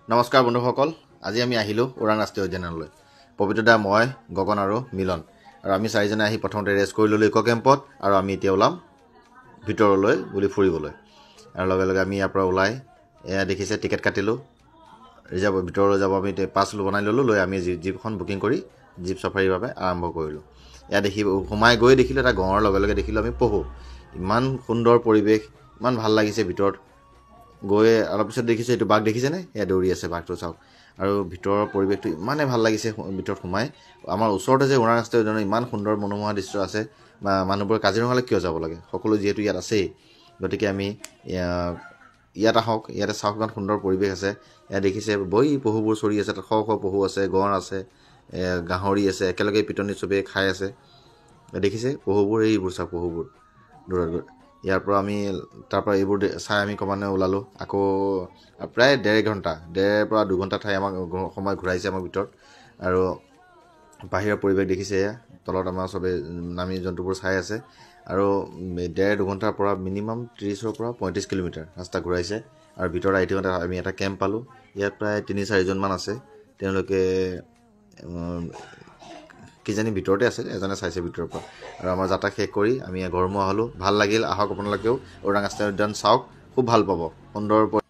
নমস্কাৰ বন্ধুসকল, আজি আমি আহিলোঁ ওৰাং ৰাষ্ট্ৰীয় উদ্যানলৈ। পবিত্ৰদা, মই, গগন আৰু মিলন, আৰু আমি চাৰিজনে আহি প্ৰথমতে ৰেষ্ট কৰি ল'লোঁ ইক' কেম্পত, আৰু আমি এতিয়া ওলাম ভিতৰলৈ বুলি ফুৰিবলৈ। আৰু লগে লগে আমি ইয়াৰ পৰা ওলাই এয়া দেখিছে টিকেট কাটিলোঁ, ৰিজাৰ্ভ ভিতৰলৈ যাব। আমি পাছ বনাই ল'লোঁ, লৈ আমি জীপখন বুকিং কৰি জীপ চাফাৰীৰ বাবে আৰম্ভ কৰিলোঁ। এয়া দেখি সোমাই গৈ দেখিলোঁ এটা গঁড়ৰ, লগে লগে দেখিলোঁ আমি পহু। ইমান সুন্দৰ পৰিৱেশ, ইমান ভাল লাগিছে ভিতৰত গৈ। অলপ পিছত দেখিছোঁ এইটো বাঘ, দেখিছেনে? এয়া দৌৰি আছে বাঘটো, চাওক। আৰু ভিতৰৰ পৰিৱেশটো ইমানেই ভাল লাগিছে ভিতৰত সোমাই। আমাৰ ওচৰতে যে ওৰাং ৰাষ্ট্ৰীয় উদ্যানৰ ইমান সুন্দৰ মনোমোহা দৃশ্য আছে, বা মানুহবোৰে কাজিৰঙালৈ কিয় যাব লাগে, সকলো যিহেতু ইয়াত আছেই, গতিকে আমি ইয়াত আহক, ইয়াতে চাওক ইমান সুন্দৰ পৰিৱেশ আছে। ইয়াত দেখিছে পহুবোৰ চৰি আছে, তাত শ শ পহু আছে, গঁড় আছে, গাহৰি আছে, একেলগে পিটনি চবেই খাই আছে। দেখিছে পহুবোৰ, এইবোৰ চাওক পহুবোৰ দূৰত গৈ। ইয়াৰ পৰা আমি তাৰপৰা এইবোৰ চাই আমি ক্ৰমান্বয়ে ওলালোঁ। আকৌ প্ৰায় ডেৰৰ পৰা 2 ঘণ্টা ঠাই আমাক সময় ঘূৰাইছে আমাক ভিতৰত। আৰু বাহিৰৰ পৰিৱেশ দেখিছে, তলত আমাৰ চবেই নামি জন্তুবোৰ চাই আছে। আৰু 1.5-2 ঘণ্টাৰ পৰা মিনিমাম 30-ৰ পৰা 35 কিলোমিটাৰ ৰাস্তা ঘূৰাইছে। আৰু ভিতৰত আহি থাকোঁতে আমি এটা কেম্প পালোঁ। ইয়াত প্ৰায় 3-4জনমান আছে, তেওঁলোকে কিজানি ভিতৰতে আছে, এজনে চাইছে ভিতৰৰ পৰা। আৰু আমাৰ যাত্ৰা শেষ কৰি আমি ঘৰমুৱা হ'লোঁ। ভাল লাগিল, আহক আপোনালোকেও ওৰাং ৰাষ্ট্ৰীয় উদ্যান চাওক, খুব ভাল পাব। সুন্দৰ